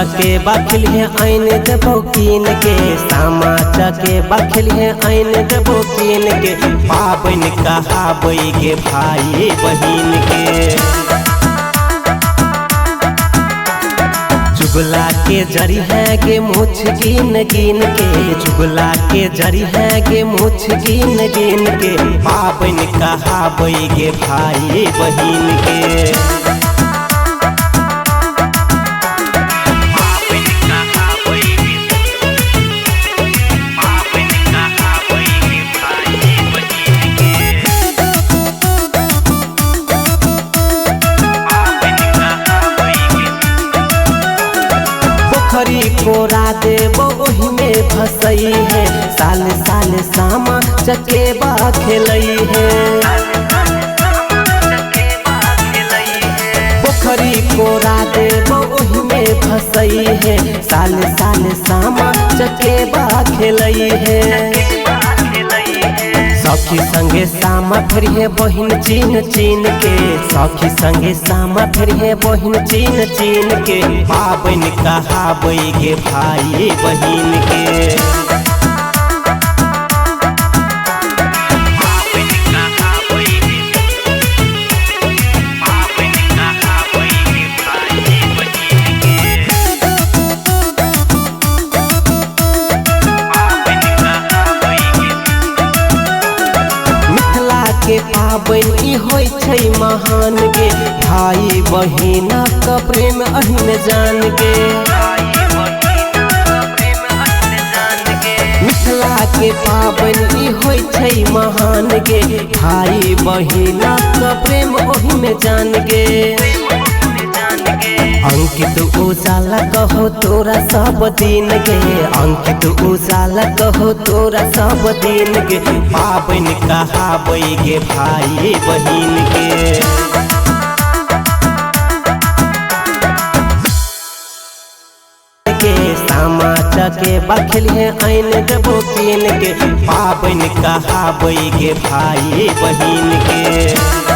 चके बखिल है आइन देबो कीन के, सामा चके बखिल है आइन देबो कीन के, पाबन कहाबै गे भाई बहिन के। जुगला के जरी है गे मुछ गिन गिन के, जुगला के जरी है गे मुछ गिन गिन के, पाबन कहाबै गे भाई बहिन के। पोखरी कोरा देबो ओहि में फसई है, साल साल सामा चकेबा खेलई है। पोखरी कोरा देबो ओहि में फसई है, साल साल सामा चकेबा खेलई है। सखी संगे सामा फिर है बहिन चीन चीन के, सखी संगे सामा फिर है बहिन चीन चीन के, पाबन कहाबै गे भाई बहिन के। के पाबन ई होय छै महान गे, भाई बहिना का प्रेम अहि में जान गे। मिथिला के पाबन ई होय छै महान गे, भाई बहिना का प्रेम ओहि में जान गे। अंकित उजाला कहो तोरा सब दिन गे, अंकित उजाला कहो तोरा सब दिन गे, पाबन कहाबै गे भाई बहिन के। सामा चके बखिल है आइन देबो कीन के, पाबन कहाबै गे भाई बहिन के।